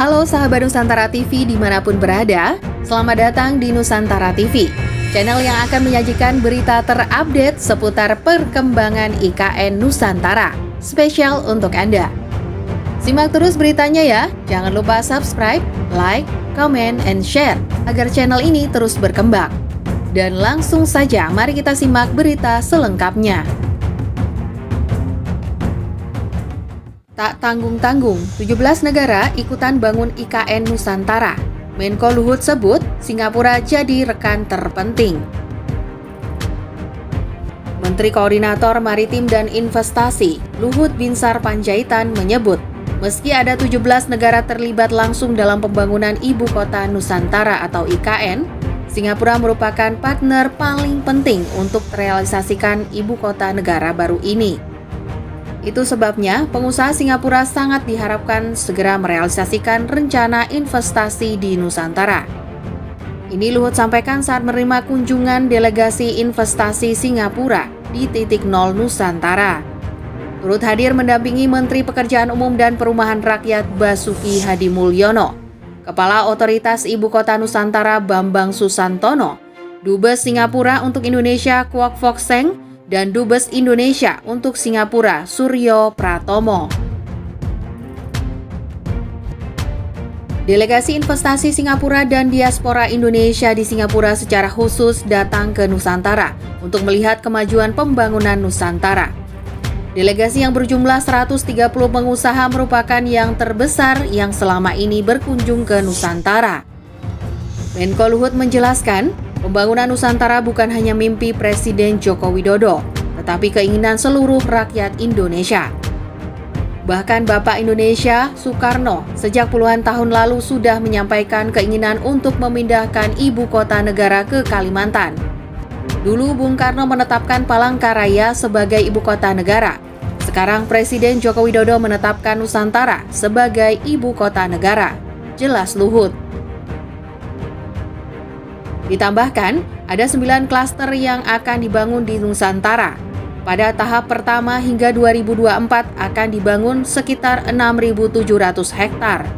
Halo sahabat Nusantara TV dimanapun berada, selamat datang di Nusantara TV, channel yang akan menyajikan berita terupdate seputar perkembangan IKN Nusantara, spesial untuk Anda. Simak terus beritanya ya, jangan lupa subscribe, like, comment, and share, agar channel ini terus berkembang. Dan langsung saja, mari kita simak berita selengkapnya. Tak tanggung-tanggung, 17 negara ikutan bangun IKN Nusantara. Menko Luhut sebut Singapura jadi rekan terpenting. Menteri Koordinator Maritim dan Investasi Luhut Binsar Panjaitan menyebut, meski ada 17 negara terlibat langsung dalam pembangunan Ibu Kota Nusantara atau IKN, Singapura merupakan partner paling penting untuk merealisasikan Ibu Kota Negara baru ini. Itu sebabnya pengusaha Singapura sangat diharapkan segera merealisasikan rencana investasi di Nusantara. Ini Luhut sampaikan saat menerima kunjungan delegasi investasi Singapura di titik nol Nusantara. Turut hadir mendampingi Menteri Pekerjaan Umum dan Perumahan Rakyat Basuki Hadimulyono, Kepala Otoritas Ibu Kota Nusantara Bambang Susantono, Dubes Singapura untuk Indonesia Kwok Fok Seng, dan Dubes Indonesia untuk Singapura Suryo Pratomo. Delegasi investasi Singapura dan diaspora Indonesia di Singapura secara khusus datang ke Nusantara untuk melihat kemajuan pembangunan Nusantara. Delegasi yang berjumlah 130 pengusaha merupakan yang terbesar yang selama ini berkunjung ke Nusantara. Menko Luhut menjelaskan, pembangunan Nusantara bukan hanya mimpi Presiden Joko Widodo, tetapi keinginan seluruh rakyat Indonesia. Bahkan Bapak Indonesia, Soekarno, sejak puluhan tahun lalu sudah menyampaikan keinginan untuk memindahkan ibu kota negara ke Kalimantan. Dulu Bung Karno menetapkan Palangkaraya sebagai ibu kota negara. Sekarang Presiden Joko Widodo menetapkan Nusantara sebagai ibu kota negara, jelas Luhut. Ditambahkan, ada 9 klaster yang akan dibangun di Nusantara. Pada tahap pertama hingga 2024 akan dibangun sekitar 6.700 hektar.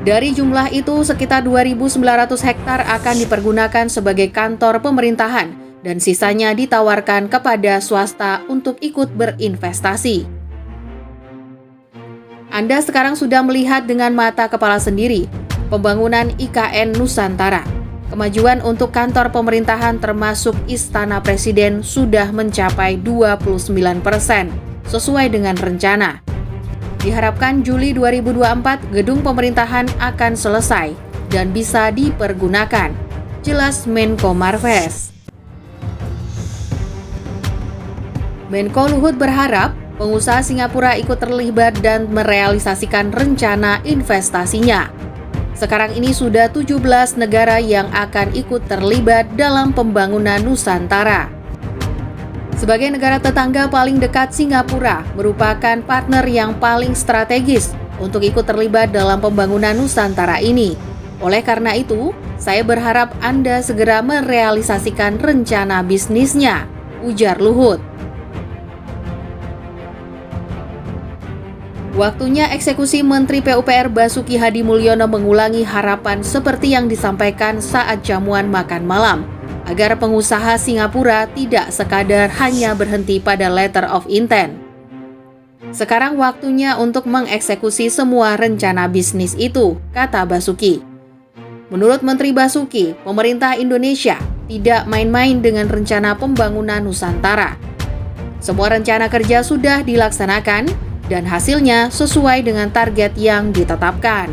Dari jumlah itu, sekitar 2.900 hektar akan dipergunakan sebagai kantor pemerintahan dan sisanya ditawarkan kepada swasta untuk ikut berinvestasi. Anda sekarang sudah melihat dengan mata kepala sendiri pembangunan IKN Nusantara. Kemajuan untuk kantor pemerintahan termasuk Istana Presiden sudah mencapai 29% sesuai dengan rencana. Diharapkan Juli 2024 gedung pemerintahan akan selesai dan bisa dipergunakan, jelas Menko Marves. Menko Luhut berharap pengusaha Singapura ikut terlibat dan merealisasikan rencana investasinya. Sekarang ini sudah 17 negara yang akan ikut terlibat dalam pembangunan Nusantara. Sebagai negara tetangga paling dekat, Singapura merupakan partner yang paling strategis untuk ikut terlibat dalam pembangunan Nusantara ini. Oleh karena itu, saya berharap Anda segera merealisasikan rencana bisnisnya, ujar Luhut. Waktunya eksekusi Menteri PUPR Basuki Hadimulyono mengulangi harapan seperti yang disampaikan saat jamuan makan malam, agar pengusaha Singapura tidak sekadar hanya berhenti pada letter of intent. Sekarang waktunya untuk mengeksekusi semua rencana bisnis itu, kata Basuki. Menurut Menteri Basuki, pemerintah Indonesia tidak main-main dengan rencana pembangunan Nusantara. Semua rencana kerja sudah dilaksanakan, dan hasilnya sesuai dengan target yang ditetapkan.